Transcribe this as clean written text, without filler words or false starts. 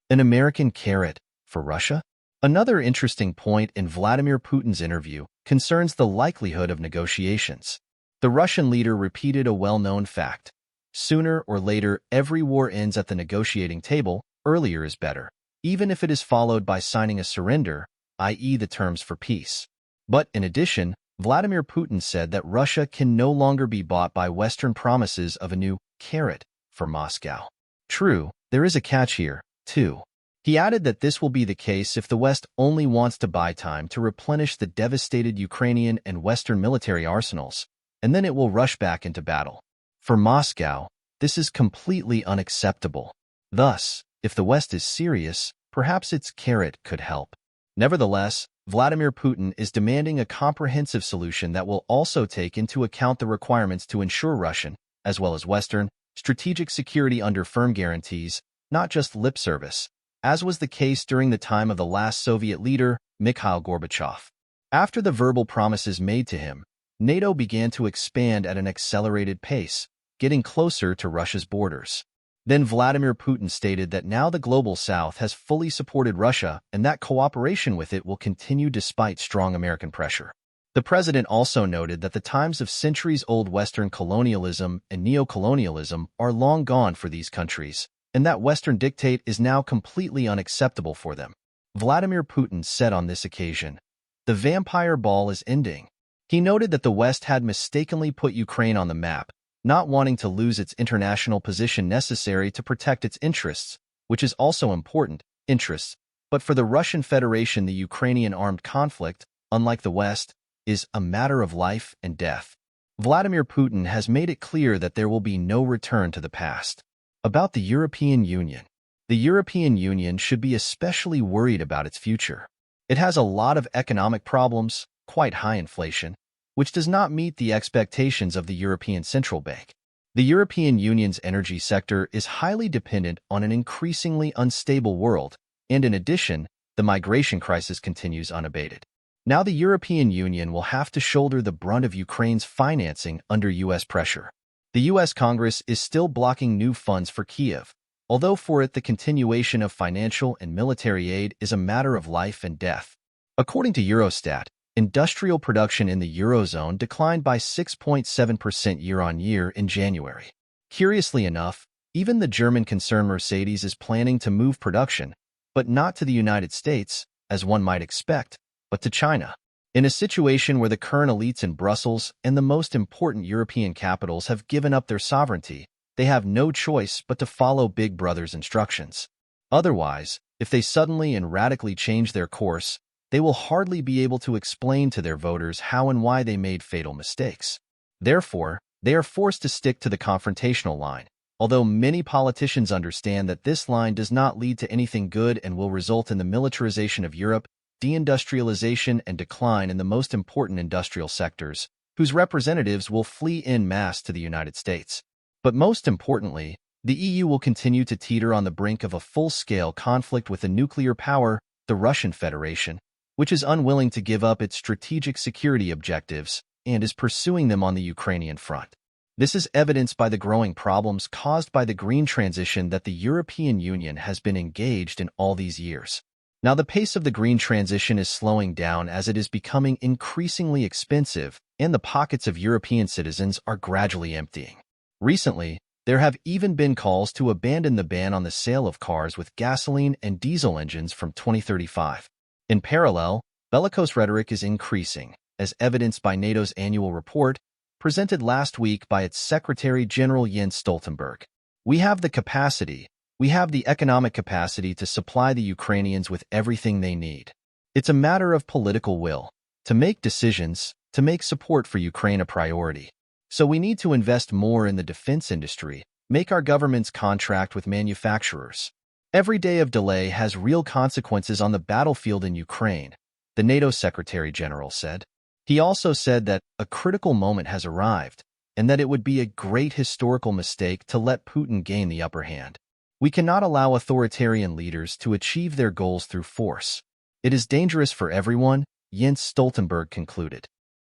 An American carrot for Russia? Another interesting point in Vladimir Putin's interview concerns the likelihood of negotiations. The Russian leader repeated a well-known fact. Sooner or later, every war ends at the negotiating table. Earlier is better, even if it is followed by signing a surrender, i.e. the terms for peace. But in addition, Vladimir Putin said that Russia can no longer be bought by Western promises of a new carrot for Moscow. True, there is a catch here, too. He added that this will be the case if the West only wants to buy time to replenish the devastated Ukrainian and Western military arsenals, and then it will rush back into battle. For Moscow, this is completely unacceptable. Thus, if the West is serious, perhaps its carrot could help. Nevertheless, Vladimir Putin is demanding a comprehensive solution that will also take into account the requirements to ensure Russian, as well as Western, strategic security under firm guarantees, not just lip service, as was the case during the time of the last Soviet leader, Mikhail Gorbachev. After the verbal promises made to him, NATO began to expand at an accelerated pace, getting closer to Russia's borders. Then Vladimir Putin stated that now the global South has fully supported Russia and that cooperation with it will continue despite strong American pressure. The president also noted that the times of centuries-old Western colonialism and neocolonialism are long gone for these countries, and that Western dictate is now completely unacceptable for them. Vladimir Putin said on this occasion, "The vampire ball is ending." He noted that the West had mistakenly put Ukraine on the map, not wanting to lose its international position necessary to protect its interests, which is also important, interests. But for the Russian Federation, the Ukrainian armed conflict, unlike the West, is a matter of life and death. Vladimir Putin has made it clear that there will be no return to the past. About the European Union. The European Union should be especially worried about its future. It has a lot of economic problems, quite high inflation, which does not meet the expectations of the European Central Bank. The European Union's energy sector is highly dependent on an increasingly unstable world, and in addition, the migration crisis continues unabated. Now the European Union will have to shoulder the brunt of Ukraine's financing under U.S. pressure. The U.S. Congress is still blocking new funds for Kyiv, although for it the continuation of financial and military aid is a matter of life and death. According to Eurostat, industrial production in the Eurozone declined by 6.7% year-on-year in January. Curiously enough, even the German concern Mercedes is planning to move production, but not to the United States, as one might expect, but to China. In a situation where the current elites in Brussels and the most important European capitals have given up their sovereignty, they have no choice but to follow Big Brother's instructions. Otherwise, if they suddenly and radically change their course, they will hardly be able to explain to their voters how and why they made fatal mistakes. Therefore, they are forced to stick to the confrontational line, although many politicians understand that this line does not lead to anything good and will result in the militarization of Europe, deindustrialization, and decline in the most important industrial sectors, whose representatives will flee en masse to the United States. But most importantly, the EU will continue to teeter on the brink of a full-scale conflict with a nuclear power, the Russian Federation, which is unwilling to give up its strategic security objectives and is pursuing them on the Ukrainian front. This is evidenced by the growing problems caused by the green transition that the European Union has been engaged in all these years. Now, the pace of the green transition is slowing down as it is becoming increasingly expensive, and the pockets of European citizens are gradually emptying. Recently, there have even been calls to abandon the ban on the sale of cars with gasoline and diesel engines from 2035. In parallel, bellicose rhetoric is increasing, as evidenced by NATO's annual report, presented last week by its Secretary-General Jens Stoltenberg. We have the economic capacity to supply the Ukrainians with everything they need. It's a matter of political will, to make decisions, to make support for Ukraine a priority. So we need to invest more in the defense industry, make our governments contract with manufacturers. Every day of delay has real consequences on the battlefield in Ukraine, the NATO Secretary-General said. He also said that a critical moment has arrived, and that it would be a great historical mistake to let Putin gain the upper hand. We cannot allow authoritarian leaders to achieve their goals through force. It is dangerous for everyone, Jens Stoltenberg concluded.